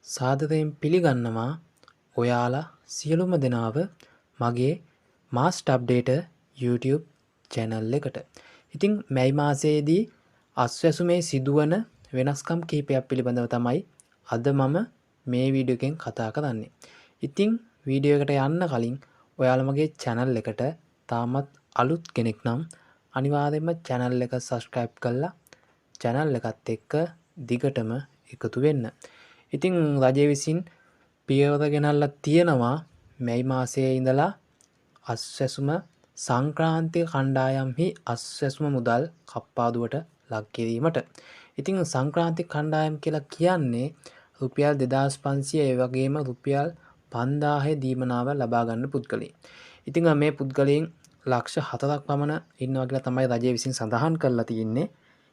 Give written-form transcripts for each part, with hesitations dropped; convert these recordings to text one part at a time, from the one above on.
සාදරයෙන් පිළිගන්නවා ඔයාලා සියලුම දෙනාව මගේ මාස්ට් අප්ඩේට YouTube channel එකට. ඉතින් මැයි මාසයේදී අස්වැසුමේ සිදුවන වෙනස්කම් කිහිපයක් පිළිබඳව තමයි අද මම මේ වීඩියෝ එකෙන් කතා කරන්නේ. ඉතින් වීඩියෝ එකට යන්න කලින් ඔයාලා මගේ channel එකට තාමත් අලුත් කෙනෙක් නම් අනිවාර්යයෙන්ම channel එක subscribe කරලා channel එකත් එක්ක දිගටම එකතු වෙන්න. ඉතින් රජය විසින් පියවර ගෙනල්ලා තියෙනවා මැයි මාසයේ ඉඳලා අස්වැසුම සංක්‍රාන්තික කණ්ඩායම්හි අස්වැසුම මුදල් කප්පාදුවට ලක් කිරීමට. ඉතින් සංක්‍රාන්තික කණ්ඩායම් කියලා කියන්නේ රුපියල් 2500 ඒ වගේම රුපියල් 5000 දීමනාව ලබා ගන්න පුද්ගලයන්. ඉතින් මේ පුද්ගලයන් ලක්ෂ 4ක් පමණ ඉන්නවා කියලා තමයි රජය විසින් සඳහන් කරලා තියෙන්නේ.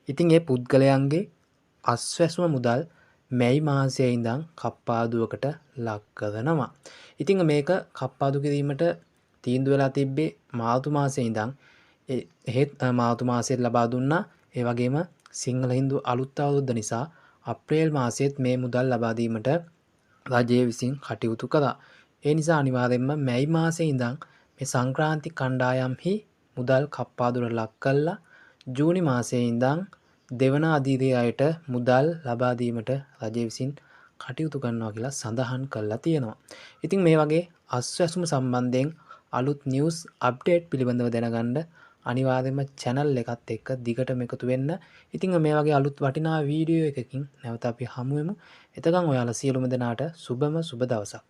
ඉතින් මේ පුද්ගලයන්ගේ අස්වැසුම මුදල් මැයි මාසයේ ඉඳන් කප්පාදුවකට ලක් කරනවා. ඉතින් මේක කප්පාදු කිරීමට තීන්දුව වෙලා තිබ්බේ මාර්තු මාසයේ ඉඳන් එහෙත් මාර්තු මාසයේ ලබා දුන්නා. ඒ වගේම සිංහල හින්දු අලුත් අවුරුද්ද නිසා අප්‍රේල් මාසයේත් මේ මුදල් ලබා දීමට රජය විසින් කටයුතු කළා. ඒ නිසා අනිවාර්යයෙන්ම මැයි මාසයේ ඉඳන් මේ සංක්‍රාන්තික කණ්ඩායම්හි මුදල් කප්පාදුවට ලක් කළා. ජූනි මාසයේ ඉඳන් දෙවන අදියරේ අයට මුදල් ලබා දීමට රජය විසින් කටයුතු කරනවා කියලා සඳහන් කරලා තියෙනවා. ඉතින් මේ වගේ අස්වැසුම සම්බන්ධයෙන් අලුත් නිවුස් අප්ඩේට් පිළිබඳව දැනගන්න අනිවාර්යයෙන්ම channel එකත් එක්ක දිගටම එකතු වෙන්න. ඉතින් මේ වගේ අලුත් වටිනා වීඩියෝ එකකින් නැවත අපි හමු වෙමු. එතකන් ඔයාලා සියලුම දෙනාට සුබම සුබ දවසක්.